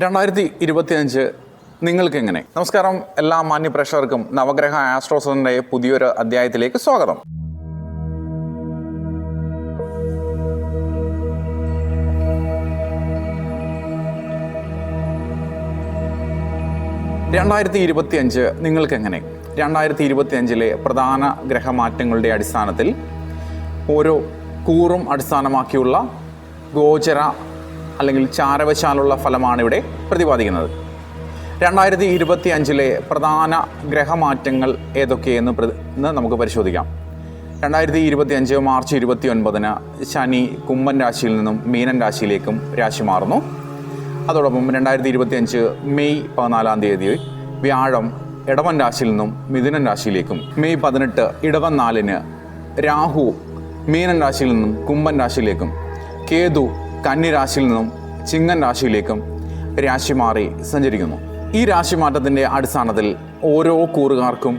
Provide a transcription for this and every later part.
2025 നിങ്ങൾക്കെങ്ങനെ? നമസ്കാരം, എല്ലാ മാന്യ പ്രേക്ഷകർക്കും നവഗ്രഹ ആസ്ട്രോസറിൻ്റെ പുതിയൊരു അധ്യായത്തിലേക്ക് സ്വാഗതം. നിങ്ങൾക്കെങ്ങനെ? 2025 പ്രധാന ഗ്രഹമാറ്റങ്ങളുടെ അടിസ്ഥാനത്തിൽ ഓരോ കൂറും അടിസ്ഥാനമാക്കിയുള്ള ഗോചര അല്ലെങ്കിൽ ചാരവശാലുള്ള ഫലമാണ് ഇവിടെ പ്രതിപാദിക്കുന്നത്. 2025 പ്രധാന ഗ്രഹമാറ്റങ്ങൾ ഏതൊക്കെയെന്ന് നമുക്ക് പരിശോധിക്കാം. 2025 മാർച്ച് 29 ശനി കുംഭൻ രാശിയിൽ നിന്നും മീനൻ രാശിയിലേക്കും രാശി മാറുന്നു. അതോടൊപ്പം 2025 മെയ് 14 വ്യാഴം ഇടവൻ രാശിയിൽ നിന്നും മിഥുനൻ രാശിയിലേക്കും, മെയ് 18 ഇടവൻ 4 രാഹു മീനൻ രാശിയിൽ നിന്നും കുംഭൻ രാശിയിലേക്കും, കേതു കന്നി രാശിയിൽ നിന്നും ചിങ്ങൻ രാശിയിലേക്കും രാശി മാറി സഞ്ചരിക്കുന്നു. ഈ രാശിമാറ്റത്തിൻ്റെ അടിസ്ഥാനത്തിൽ ഓരോ കൂറുകാർക്കും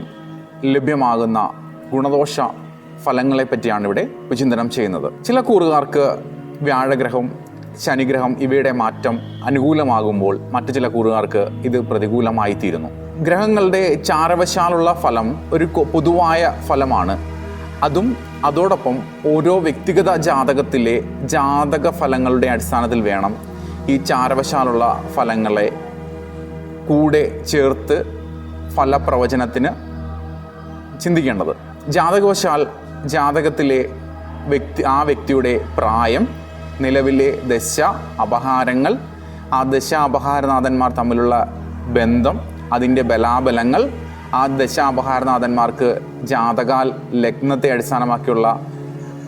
ലഭ്യമാകുന്ന ഗുണദോഷ ഫലങ്ങളെ പറ്റിയാണ് ഇവിടെ വിചിന്തനം ചെയ്യുന്നത്. ചില കൂറുകാർക്ക് വ്യാഴഗ്രഹം, ശനിഗ്രഹം ഇവയുടെ മാറ്റം അനുകൂലമാകുമ്പോൾ മറ്റു ചില കൂറുകാർക്ക് ഇത് പ്രതികൂലമായി തീരുന്നു. ഗ്രഹങ്ങളുടെ ചാരവശാലുള്ള ഫലം ഒരു പൊതുവായ ഫലമാണ്. അതോടൊപ്പം ഓരോ വ്യക്തിഗത ജാതകത്തിലെ ജാതക ഫലങ്ങളുടെ അടിസ്ഥാനത്തിൽ വേണം ഈ ചാരവശാലുള്ള ഫലങ്ങളെ കൂടെ ചേർത്ത് ഫലപ്രവചനത്തിന് ചിന്തിക്കേണ്ടത്. ജാതകവശാൽ ജാതകത്തിലെ ആ വ്യക്തിയുടെ പ്രായം, നിലവിലെ ദശ അപഹാരങ്ങൾ, ആ ദശ അപഹാരനാഥന്മാർ തമ്മിലുള്ള ബന്ധം, അതിൻ്റെ ബലാബലങ്ങൾ, ആ ദശാപഹാരനാഥന്മാർക്ക് ജാതകാൽ ലഗ്നത്തെ അടിസ്ഥാനമാക്കിയുള്ള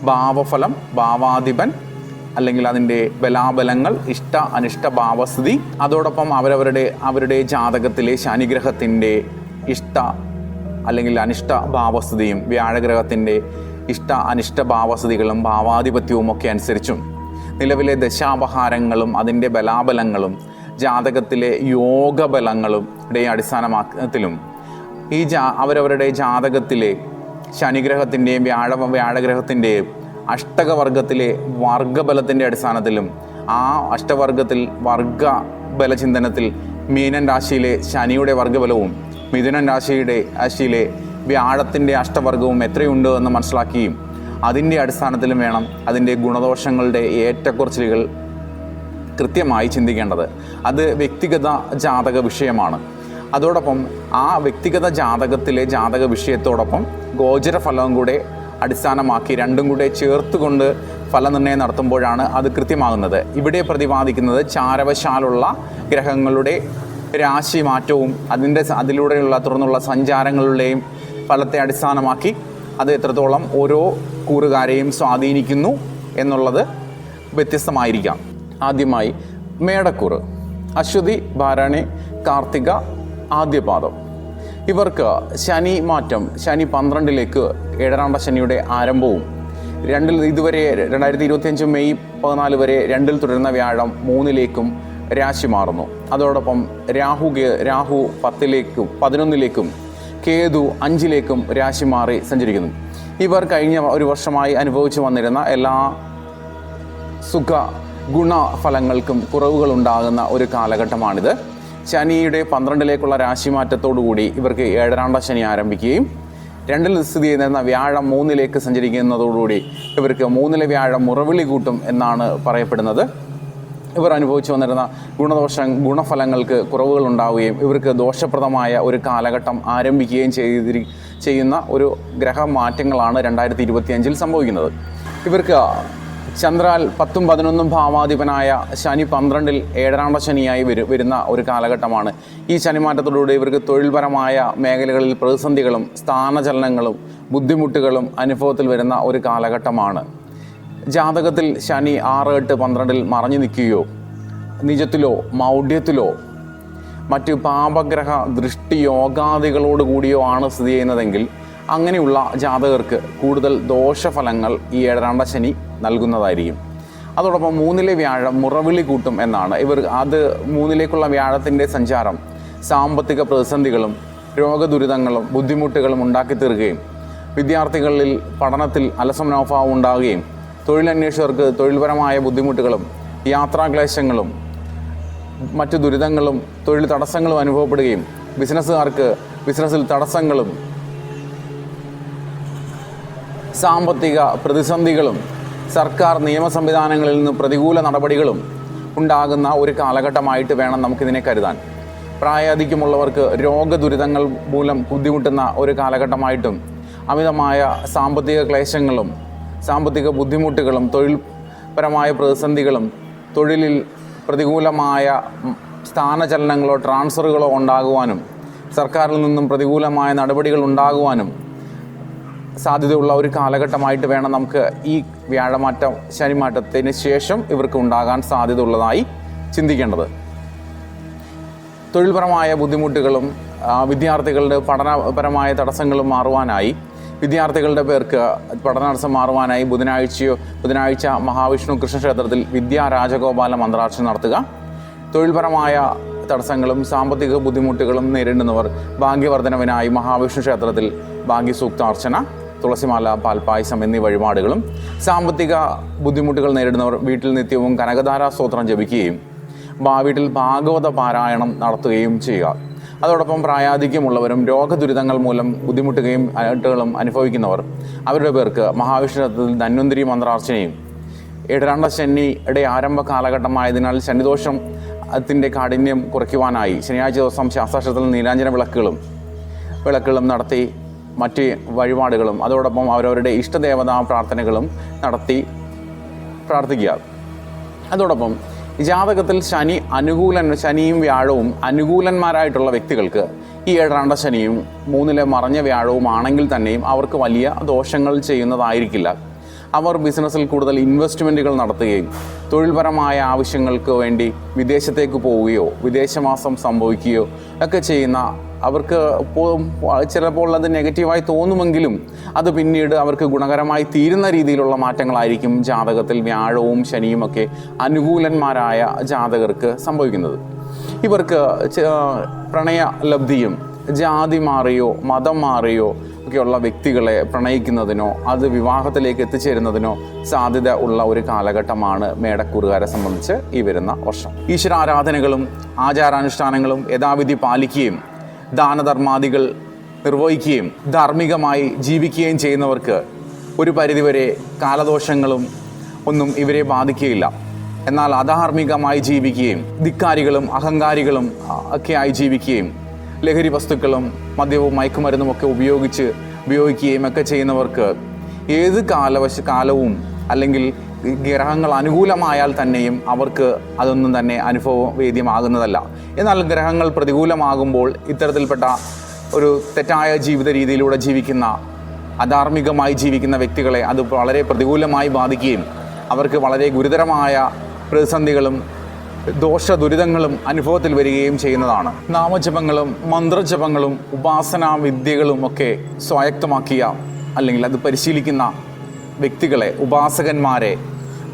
ഭാവഫലം, ഭാവാധിപൻ അല്ലെങ്കിൽ അതിൻ്റെ ബലാബലങ്ങൾ, ഇഷ്ട അനിഷ്ട ഭാവസ്ഥിതി, അതോടൊപ്പം അവരുടെ ജാതകത്തിലെ ശനിഗ്രഹത്തിൻ്റെ ഇഷ്ട അല്ലെങ്കിൽ അനിഷ്ട ഭാവസ്ഥിതിയും വ്യാഴഗ്രഹത്തിൻ്റെ ഇഷ്ട അനിഷ്ട ഭാവസ്ഥിതികളും ഭാവാധിപത്യവും ഒക്കെ അനുസരിച്ചും നിലവിലെ ദശാപഹാരങ്ങളും അതിൻ്റെ ബലാബലങ്ങളും ജാതകത്തിലെ യോഗബലങ്ങളും അടിസ്ഥാനത്തിലും അവരവരുടെ ജാതകത്തിലെ ശനിഗ്രഹത്തിൻ്റെയും വ്യാഴഗ്രഹത്തിൻ്റെയും അഷ്ടകവർഗത്തിലെ വർഗബലത്തിൻ്റെ അടിസ്ഥാനത്തിലും ആ അഷ്ടവർഗത്തിൽ വർഗബലചിന്തനത്തിൽ മീനൻ രാശിയിലെ ശനിയുടെ വർഗബലവും മിഥുനൻ രാശിയിലെ വ്യാഴത്തിൻ്റെ അഷ്ടവർഗവും എത്രയുണ്ട് എന്ന് മനസ്സിലാക്കുകയും അതിൻ്റെ അടിസ്ഥാനത്തിലും വേണം അതിൻ്റെ ഗുണദോഷങ്ങളുടെ ഏറ്റക്കുറച്ചിലുകൾ കൃത്യമായി ചിന്തിക്കേണ്ടത്. അത് വ്യക്തിഗത ജാതക വിഷയമാണ്. അതോടൊപ്പം ആ വ്യക്തിഗത ജാതകത്തിലെ ജാതക വിഷയത്തോടൊപ്പം ഗോചര ഫലവും കൂടെ അടിസ്ഥാനമാക്കി രണ്ടും കൂടെ ചേർത്തുകൊണ്ട് ഫലനിർണ്ണയം നടത്തുമ്പോഴാണ് അത് കൃത്യമാകുന്നത്. ഇവിടെ പ്രതിപാദിക്കുന്നത് ചാരവശാലുള്ള ഗ്രഹങ്ങളുടെ രാശി മാറ്റവും അതിലൂടെയുള്ള തുടർന്നുള്ള സഞ്ചാരങ്ങളുടെയും ഫലത്തെ അടിസ്ഥാനമാക്കി അത് എത്രത്തോളം ഓരോ കൂറുകാരെയും സ്വാധീനിക്കുന്നു എന്നുള്ളത് വ്യത്യസ്തമായിരിക്കാം. ആദ്യമായി മേടക്കൂറ്, അശ്വതി, ഭരണി, കാർത്തിക, ആദ്യപാദം. ഇവർക്ക് ശനി മാറ്റം, ശനി 12 ഏഴരാണ്ട ശനിയുടെ ആരംഭവും, ഇതുവരെ 2025 മെയ് 14 വരെ 2 തുടരുന്ന വ്യാഴം 3 രാശി മാറുന്നു. അതോടൊപ്പം രാഹു 11 കേതു 5 രാശി മാറി സഞ്ചരിക്കുന്നു. ഇവർ കഴിഞ്ഞ ഒരു വർഷമായി അനുഭവിച്ചു വന്നിരുന്ന എല്ലാ സുഖ ഗുണഫലങ്ങൾക്കും കുറവുകളുണ്ടാകുന്ന ഒരു കാലഘട്ടമാണിത്. ശനിയുടെ 12 രാശിമാറ്റത്തോടുകൂടി ഇവർക്ക് ഏഴരാണ്ട ശനി ആരംഭിക്കുകയും 2 സ്ഥിതി ചെയ്യുന്ന വ്യാഴം 3 സഞ്ചരിക്കുന്നതോടുകൂടി ഇവർക്ക് 3 വ്യാഴം മുറവിളി കൂട്ടും എന്നാണ് പറയപ്പെടുന്നത്. ഇവർ അനുഭവിച്ചു വന്നിരുന്ന ഗുണഫലങ്ങൾക്ക് കുറവുകൾ ഉണ്ടാവുകയും ഇവർക്ക് ദോഷപ്രദമായ ഒരു കാലഘട്ടം ആരംഭിക്കുകയും ചെയ്യുന്ന ഒരു ഗ്രഹമാറ്റങ്ങളാണ് 2025 സംഭവിക്കുന്നത്. ഇവർക്ക് ചന്ദ്രാൽ 10ഉം 11ഉം ഭാവാധിപനായ ശനി 12 ഏഴരാണ്ട ശനിയായി വരുന്ന ഒരു കാലഘട്ടമാണ്. ഈ ശനിമാറ്റത്തോടുകൂടി ഇവർക്ക് തൊഴിൽപരമായ മേഖലകളിൽ പ്രതിസന്ധികളും സ്ഥാനചലനങ്ങളും ബുദ്ധിമുട്ടുകളും അനുഭവത്തിൽ വരുന്ന ഒരു കാലഘട്ടമാണ്. ജാതകത്തിൽ ശനി 6, 8, 12 മറഞ്ഞു നിൽക്കുകയോ നിജത്തിലോ മൗഢ്യത്തിലോ മറ്റ് പാപഗ്രഹ ദൃഷ്ടിയോഗാദികളോടുകൂടിയോ ആണ് സ്ഥിതി ചെയ്യുന്നതെങ്കിൽ അങ്ങനെയുള്ള ജാതകർക്ക് കൂടുതൽ ദോഷഫലങ്ങൾ ഈ ഏഴരാണ്ട ശനി നൽകുന്നതായിരിക്കും. അതോടൊപ്പം 3 വ്യാഴം മുറവിളി കൂട്ടും എന്നാണ്. 3 വ്യാഴത്തിൻ്റെ സഞ്ചാരം സാമ്പത്തിക പ്രതിസന്ധികളും രോഗദുരിതങ്ങളും ബുദ്ധിമുട്ടുകളും ഉണ്ടാക്കി തീർക്കുകയും വിദ്യാർത്ഥികളിൽ പഠനത്തിൽ അലസമനോഭാവം ഉണ്ടാകുകയും തൊഴിലന്വേഷകർക്ക് തൊഴിൽപരമായ ബുദ്ധിമുട്ടുകളും യാത്രാക്ലേശങ്ങളും മറ്റു ദുരിതങ്ങളും തൊഴിൽ തടസ്സങ്ങളും അനുഭവപ്പെടുകയും ബിസിനസ്സുകാർക്ക് ബിസിനസ്സിൽ തടസ്സങ്ങളും സാമ്പത്തിക പ്രതിസന്ധികളും സർക്കാർ നിയമ സംവിധാനങ്ങളിൽ നിന്ന് പ്രതികൂല നടപടികളും ഉണ്ടാകുന്ന ഒരു കാലഘട്ടമായിട്ട് വേണം നമുക്കിതിനെ കരുതാൻ. പ്രായാധിക്യമുള്ളവർക്ക് രോഗദുരിതങ്ങൾ മൂലം ബുദ്ധിമുട്ടുന്ന ഒരു കാലഘട്ടമായിട്ടും അമിതമായ സാമ്പത്തിക ക്ലേശങ്ങളും സാമ്പത്തിക ബുദ്ധിമുട്ടുകളും തൊഴിൽപരമായ പ്രതിസന്ധികളും തൊഴിലിൽ പ്രതികൂലമായ സ്ഥാനചലനങ്ങളോ ട്രാൻസ്ഫറുകളോ ഉണ്ടാകുവാനും സർക്കാരിൽ നിന്നും പ്രതികൂലമായ നടപടികൾ ഉണ്ടാകുവാനും സാധ്യതയുള്ള ഒരു കാലഘട്ടമായിട്ട് വേണം നമുക്ക് ഈ വ്യാഴമാറ്റം ശനിമാറ്റത്തിന് ശേഷം ഇവർക്ക് ഉണ്ടാകാൻ സാധ്യത ഉള്ളതായി ചിന്തിക്കേണ്ടത്. തൊഴിൽപരമായ ബുദ്ധിമുട്ടുകളും വിദ്യാർത്ഥികളുടെ പഠനപരമായ തടസ്സങ്ങളും മാറുവാനായി വിദ്യാർത്ഥികളുടെ പേർക്ക് പഠനാടസ്സം മാറുവാനായി ബുധനാഴ്ച മഹാവിഷ്ണു കൃഷ്ണ ക്ഷേത്രത്തിൽ വിദ്യാ രാജഗോപാല മന്ത്രാർച്ചന നടത്തുക. തൊഴിൽപരമായ തടസ്സങ്ങളും സാമ്പത്തിക ബുദ്ധിമുട്ടുകളും നേരിടുന്നവർ ഭാഗ്യവർദ്ധനവിനായി മഹാവിഷ്ണു ക്ഷേത്രത്തിൽ ഭാഗ്യസൂക്താർച്ചന, തുളസിമാല, പാൽപ്പായസം എന്നീ വഴിപാടുകളും, സാമ്പത്തിക ബുദ്ധിമുട്ടുകൾ നേരിടുന്നവർ വീട്ടിൽ നിത്യവും കനകധാരാ സ്തോത്രം ജപിക്കുകയും വീട്ടിൽ ഭാഗവത പാരായണം നടത്തുകയും ചെയ്യുക. അതോടൊപ്പം പ്രായാധിക്യമുള്ളവരും രോഗദുരിതങ്ങൾ മൂലം ബുദ്ധിമുട്ടുകയും അലട്ടുകളും അനുഭവിക്കുന്നവർ അവരുടെ പേർക്ക് മഹാവിഷ്ണു ക്ഷേത്രത്തിൽ ധന്വന്തരി മന്ത്രാർച്ചനയും, ഇടരാണ്ട ശനിയുടെ ആരംഭ കാലഘട്ടമായതിനാൽ ശനിദോഷത്തിൻ്റെ കാഠിന്യം കുറയ്ക്കുവാനായി ശനിയാഴ്ച ദിവസം ശാസ്താക്ഷേത്രത്തിൽ നീലാഞ്ജന വിളക്കുകളും നടത്തി മറ്റ് വഴിപാടുകളും അതോടൊപ്പം അവരവരുടെ ഇഷ്ടദേവതാ പ്രാർത്ഥനകളും നടത്തി പ്രാർത്ഥിക്കുക. അതോടൊപ്പം ജാതകത്തിൽ ശനിയും വ്യാഴവും അനുകൂലന്മാരായിട്ടുള്ള വ്യക്തികൾക്ക് ഈ ഏഴാണ്ട ശനിയും 3-ലെ മറഞ്ഞ വ്യാഴവും ആണെങ്കിൽ തന്നെയും അവർക്ക് വലിയ ദോഷങ്ങൾ ചെയ്യുന്നതായിരിക്കില്ല. അവർ ബിസിനസ്സിൽ കൂടുതൽ ഇൻവെസ്റ്റ്മെൻറ്റുകൾ നടത്തുകയും തൊഴിൽപരമായ ആവശ്യങ്ങൾക്ക് വേണ്ടി വിദേശത്തേക്ക് പോവുകയോ വിദേശവാസം സംഭവിക്കുകയോ ഒക്കെ ചെയ്യുന്ന അവർക്ക് ചിലപ്പോൾ അത് നെഗറ്റീവായി തോന്നുമെങ്കിലും അത് പിന്നീട് അവർക്ക് ഗുണകരമായി തീരുന്ന രീതിയിലുള്ള മാറ്റങ്ങളായിരിക്കും ജാതകത്തിൽ വ്യാഴവും ശനിയുമൊക്കെ അനുകൂലന്മാരായ ജാതകർക്ക് സംഭവിക്കുന്നത്. ഇവർക്ക് പ്രണയലബ്ധിയും ജാതി മാറിയോ മതം മാറിയോ ഒക്കെയുള്ള വ്യക്തികളെ പ്രണയിക്കുന്നതിനോ അത് വിവാഹത്തിലേക്ക് എത്തിച്ചേരുന്നതിനോ സാധ്യത ഉള്ള ഒരു കാലഘട്ടമാണ് മേടക്കൂറുകാരെ സംബന്ധിച്ച് ഈ വരുന്ന വർഷം. ഈശ്വരാരാധനകളും ആചാരാനുഷ്ഠാനങ്ങളും യഥാവിധി പാലിക്കുകയും ദാനധർമാദികൾ നിർവഹിക്കുകയും ധാർമ്മികമായി ജീവിക്കുകയും ചെയ്യുന്നവർക്ക് ഒരു പരിധിവരെ കാലദോഷങ്ങളും ഒന്നും ഇവരെ ബാധിക്കുകയില്ല. എന്നാൽ അധാർമികമായി ജീവിക്കുകയും ധിക്കാരികളും അഹങ്കാരികളും ഒക്കെയായി ജീവിക്കുകയും ലഹരി വസ്തുക്കളും മദ്യവും മയക്കുമരുന്നും ഒക്കെ ഉപയോഗിക്കുകയും ഒക്കെ ചെയ്യുന്നവർക്ക് ഏത് കാലവും അല്ലെങ്കിൽ ഗ്രഹങ്ങൾ അനുകൂലമായാൽ തന്നെയും അവർക്ക് അതൊന്നും തന്നെ അനുഭവവേദ്യമാകുന്നതല്ല. എന്നാൽ ഗ്രഹങ്ങൾ പ്രതികൂലമാകുമ്പോൾ ഇത്തരത്തിൽപ്പെട്ട ഒരു തെറ്റായ ജീവിത രീതിയിലൂടെ ജീവിക്കുന്ന അധാർമികമായി ജീവിക്കുന്ന വ്യക്തികളെ അത് വളരെ പ്രതികൂലമായി ബാധിക്കുകയും അവർക്ക് വളരെ ഗുരുതരമായ പ്രതിസന്ധികളും ദുരിതങ്ങളും അനുഭവത്തിൽ വരികയും ചെയ്യുന്നതാണ്. നാമജപങ്ങളും മന്ത്രജപങ്ങളും ഉപാസനാ വിദ്യകളും ഒക്കെ സ്വായത്തമാക്കിയ അല്ലെങ്കിൽ അത് പരിശീലിക്കുന്ന വ്യക്തികളെ ഉപാസകന്മാരെ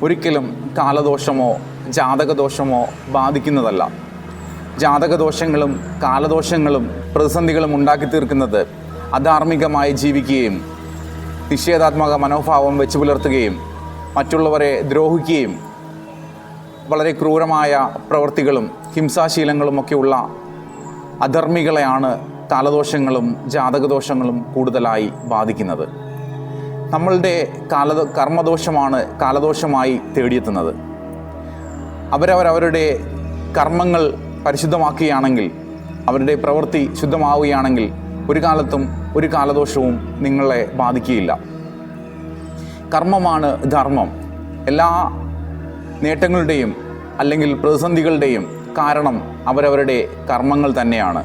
ഒരിക്കലും കാലദോഷമോ ജാതകദോഷമോ ബാധിക്കുന്നതല്ല. ജാതകദോഷങ്ങളും കാലദോഷങ്ങളും പ്രതിസന്ധികളും ഉണ്ടാക്കി തീർക്കുന്നത് അധാർമികമായി ജീവിക്കുകയും നിഷേധാത്മക മനോഭാവം വെച്ച് പുലർത്തുകയും മറ്റുള്ളവരെ ദ്രോഹിക്കുകയും വളരെ ക്രൂരമായ പ്രവൃത്തികളും ഹിംസാശീലങ്ങളുമൊക്കെയുള്ള അധർമ്മികളെയാണ് കാലദോഷങ്ങളും ജാതകദോഷങ്ങളും കൂടുതലായി ബാധിക്കുന്നത്. നമ്മളുടെ കർമ്മദോഷമാണ് കാലദോഷമായി തേടിയെത്തുന്നത്. അവരവരുടെ കർമ്മങ്ങൾ പരിശുദ്ധമാക്കുകയാണെങ്കിൽ അവരുടെ പ്രവൃത്തി ശുദ്ധമാവുകയാണെങ്കിൽ ഒരു കാലത്തും ഒരു കാലദോഷവും നിങ്ങളെ ബാധിക്കുകയില്ല. കർമ്മമാണ് ധർമ്മം. എല്ലാ നേട്ടങ്ങളുടെയും അല്ലെങ്കിൽ പ്രതിസന്ധികളുടെയും കാരണം അവരവരുടെ കർമ്മങ്ങൾ തന്നെയാണ്.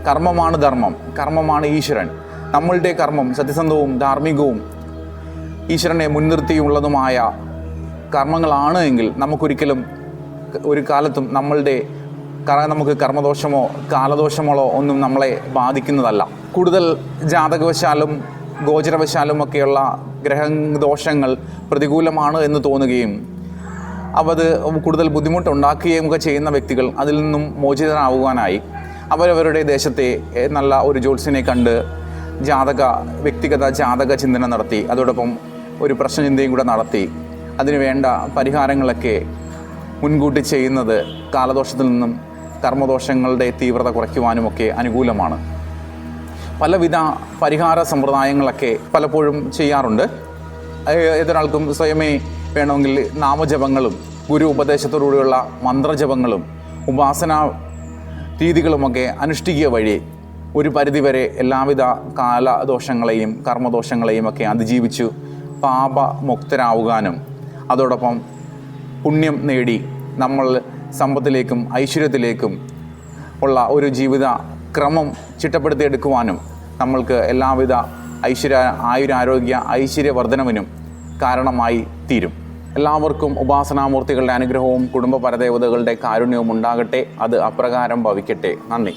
കർമ്മമാണ് ധർമ്മം, കർമ്മമാണ് ഈശ്വരൻ. നമ്മളുടെ കർമ്മം സത്യസന്ധവും ധാർമ്മികവും ഈശ്വരനെ മുൻനിർത്തിയുള്ളതുമായ കർമ്മങ്ങളാണ് എങ്കിൽ നമുക്കൊരിക്കലും ഒരു കാലത്തും നമുക്ക് കർമ്മദോഷമോ കാലദോഷമോ ഒന്നും നമ്മളെ ബാധിക്കുന്നതല്ല. കൂടുതൽ ജാതകവശാലും ഗോചരവശാലും ഒക്കെയുള്ള ഗ്രഹദോഷങ്ങൾ പ്രതികൂലമാണ് എന്ന് തോന്നുകയും അത് കൂടുതൽ ബുദ്ധിമുട്ടുണ്ടാക്കുകയും ഒക്കെ ചെയ്യുന്ന വ്യക്തികൾ അതിൽ നിന്നും മോചിതനാവുവാനായി അവരവരുടെ ദേശത്തെ നല്ല ഒരു ജ്യോത്സ്യനെ കണ്ട് വ്യക്തിഗത ജാതക ചിന്തന നടത്തി അതോടൊപ്പം ഒരു പ്രശ്നചിന്തയും കൂടെ നടത്തി അതിനു വേണ്ട പരിഹാരങ്ങളൊക്കെ മുൻകൂട്ടി ചെയ്യുന്നത് കാലദോഷത്തിൽ നിന്നും കർമ്മദോഷങ്ങളുടെ തീവ്രത കുറയ്ക്കുവാനുമൊക്കെ അനുകൂലമാണ്. പലവിധ പരിഹാര സമ്പ്രദായങ്ങളൊക്കെ പലപ്പോഴും ചെയ്യാറുണ്ട്. ഏതൊരാൾക്കും സ്വയമേ വേണമെങ്കിൽ നാമജപങ്ങളും ഗുരു ഉപദേശത്തോടുകൂടിയുള്ള മന്ത്രജപങ്ങളും ഉപാസനാ രീതികളുമൊക്കെ അനുഷ്ഠിക്കുക വഴി ഒരു പരിധിവരെ എല്ലാവിധ കാലദോഷങ്ങളെയും കർമ്മദോഷങ്ങളെയും ഒക്കെ അതിജീവിച്ചു പാപമുക്തരാവുവാനും അതോടൊപ്പം പുണ്യം നേടി നമ്മൾ സമ്പത്തിലേക്കും ഐശ്വര്യത്തിലേക്കും ഉള്ള ഒരു ജീവിത ക്രമം ചിട്ടപ്പെടുത്തിയെടുക്കുവാനും നമ്മൾക്ക് എല്ലാവിധ ആയുരാരോഗ്യ ഐശ്വര്യവർദ്ധനവിനും കാരണമായി തീരും. എല്ലാവർക്കും ഉപാസനാമൂർത്തികളുടെ അനുഗ്രഹവും കുടുംബ പരദേവതകളുടെ കാരുണ്യവും ഉണ്ടാകട്ടെ. അത് അപ്രകാരം ഭവിക്കട്ടെ. നന്ദി.